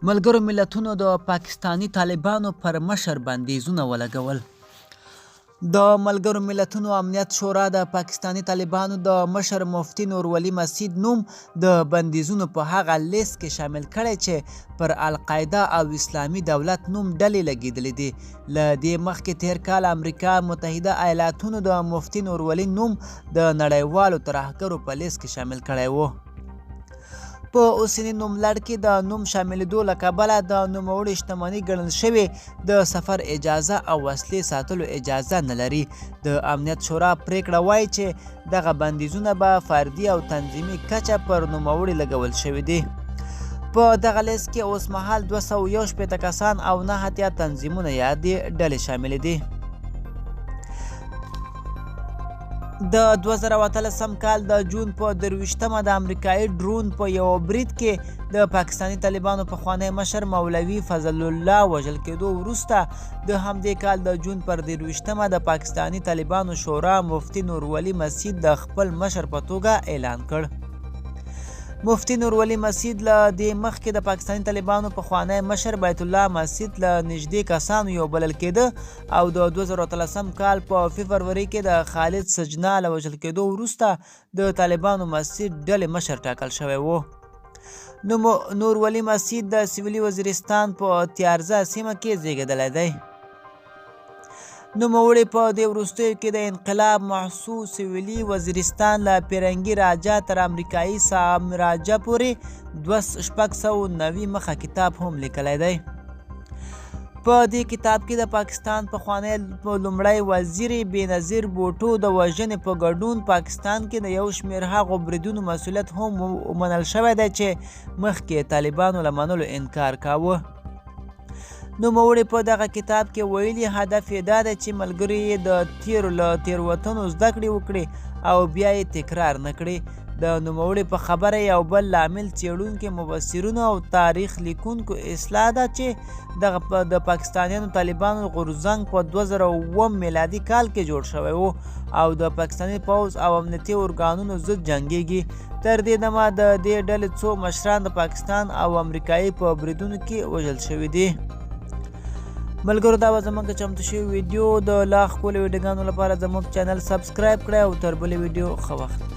ملګرو ملتونو د پاکستاني طالبانو پر مشر بندیزونه ولګول. د ملګرو ملتونو امنیت شورا د پاکستاني طالبانو د مشر مفتي نورولي مسعود نوم د بندیزونو په هغه لیست کې شامل کړی چې پر القاعده او اسلامي دولت نوم ډلې لګېدلې دي. له دې مخکې تیر کال امریکا متحده ایالاتونو د مفتي نورولي نوم د نړیوالو ترهګرو په لیست کې شامل کړی و. په اوسني نوملړ کې د نوم شاملېدو له کبله د نوموړي شتمني ګڼل شوې د سفر اجازه او وسلې ساتلو اجازه نه لري. د امنیت شورا پریکړه وایي چې دغه بندیزونه به فردي او تنظیمي کچه پر نوموړي لګول شوي دي. په دغه لیست کې اوسمهال 261 کسان او 9 تنظیمونه یا ډلې شاملې دي. د 2018 کال د جون په 23مه د امریکایي ډرون په یو برید کې د پاکستاني طالبانو پخوانی مشر مولوي فضل الله وژل کېدو وروسته د همدې کال د جون پر 23مه د پاکستاني طالبانو شورا مفتي نورولي مسعود د خپل مشر په توګه اعلان کړ. مفتي نورولي مسعود له دې مخکې د پاکستاني طالبانو پخوانی مشر بیت الله مسعود له نږدې کسانو یو بلل کېده او د 2013 کال په فبروري کې د خالد سجنا له وژل کېدو وروسته د طالبانو مسعود ډلې مشر ټاکل شوی و. نورولي مسعود د سویلي وزیرستان په تیارزه سیمه کې زیږېدلی دی. نوموړی په دې وروستیو کې د انقلاب محسوس سویلي وزیرستان له پیرنګي راجا تر امریکایي سام راجا پورې 2690 مخه کتاب هم لیکلی دی. په دې کتاب کې د پاکستان پخوانی لومړی وزیر بېنظیر بوټو د وژنې په ګډون پاکستان کې د یو شمېر هغو بریدونو مسؤلیت هم ومنل شوی دی چې مخکې طالبانو له منلو انکار کاوه. نوموړي په دغه کتاب کې ویلي هدف یې دا دی چې ملګري یې د تېروتنو زده کړې وکړي او بیا یې تکرار نه کړي. د نوموړي په خبره یو بل لامل څېړونکو مبصرینو او تاریخ لیکونکو اصلاح ده چې د پاکستانیانو طالبانو غورځنګ په 2009 میلادي کال کې جوړ شوی و او د پاکستاني پوځ او امنیتي ارګانونو ضد جنګیږي. تر دې دمه د دې ډلې څو مشران د پاکستان او امریکایي په بریدونو کې وژل شوي دي. ملګرو دا به زموږ چمتو شوي ویډیو د لا ښکلو ویډیوګانو لپاره زموږ چینل سبسکرایب کړئ او تر بلې ویډیو ښه وخت.